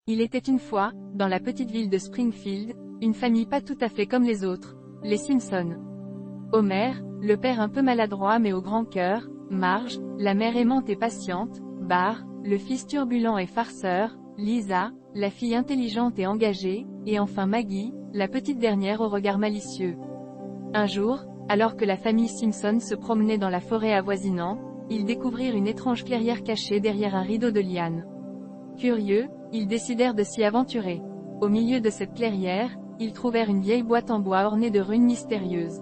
Il était une fois, dans la petite ville de Springfield, une famille pas tout à fait comme les autres, les Simpson. Homer, le père un peu maladroit mais au grand cœur, Marge, la mère aimante et patiente, Bart, le fils turbulent et farceur, Lisa, la fille intelligente et engagée, et enfin Maggie, la petite dernière au regard malicieux. Un jour, alors que la famille Simpson se promenait dans la forêt avoisinante, ils découvrirent une étrange clairière cachée derrière un rideau de lianes. Curieux, ils décidèrent de s'y aventurer. Au milieu de cette clairière, ils trouvèrent une vieille boîte en bois ornée de runes mystérieuses.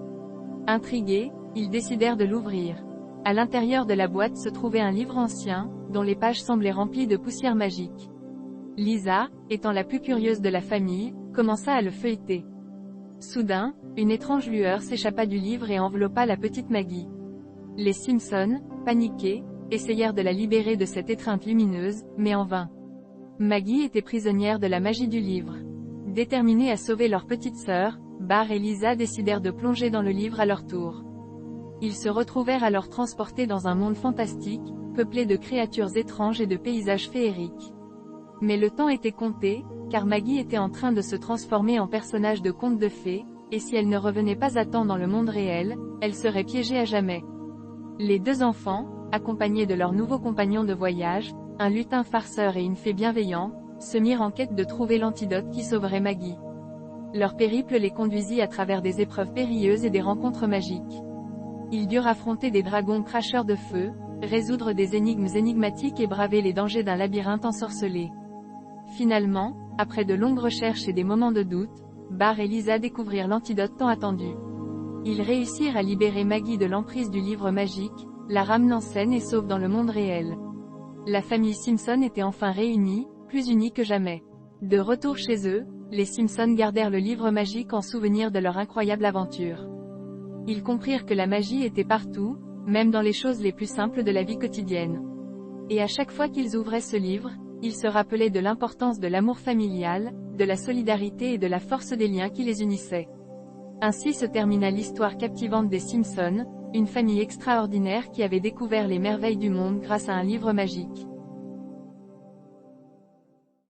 Intrigués, ils décidèrent de l'ouvrir. À l'intérieur de la boîte se trouvait un livre ancien, dont les pages semblaient remplies de poussière magique. Lisa, étant la plus curieuse de la famille, commença à le feuilleter. Soudain, une étrange lueur s'échappa du livre et enveloppa la petite Maggie. Les Simpson, paniqués, essayèrent de la libérer de cette étreinte lumineuse, mais en vain. Maggie était prisonnière de la magie du livre. Déterminés à sauver leur petite sœur, Bart et Lisa décidèrent de plonger dans le livre à leur tour. Ils se retrouvèrent alors transportés dans un monde fantastique, peuplé de créatures étranges et de paysages féeriques. Mais le temps était compté, car Maggie était en train de se transformer en personnage de conte de fées, et si elle ne revenait pas à temps dans le monde réel, elle serait piégée à jamais. Les deux enfants, accompagnés de leurs nouveaux compagnons de voyage, un lutin farceur et une fée bienveillante, se mirent en quête de trouver l'antidote qui sauverait Maggie. Leur périple les conduisit à travers des épreuves périlleuses et des rencontres magiques. Ils durent affronter des dragons cracheurs de feu, résoudre des énigmes énigmatiques et braver les dangers d'un labyrinthe ensorcelé. Finalement, après de longues recherches et des moments de doute, Bart et Lisa découvrirent l'antidote tant attendu. Ils réussirent à libérer Maggie de l'emprise du livre magique, la ramenant saine et sauve dans le monde réel. La famille Simpson était enfin réunie, plus unie que jamais. De retour chez eux, les Simpson gardèrent le livre magique en souvenir de leur incroyable aventure. Ils comprirent que la magie était partout, même dans les choses les plus simples de la vie quotidienne. Et à chaque fois qu'ils ouvraient ce livre, ils se rappelaient de l'importance de l'amour familial, de la solidarité et de la force des liens qui les unissaient. Ainsi se termina l'histoire captivante des Simpson, une famille extraordinaire qui avait découvert les merveilles du monde grâce à un livre magique.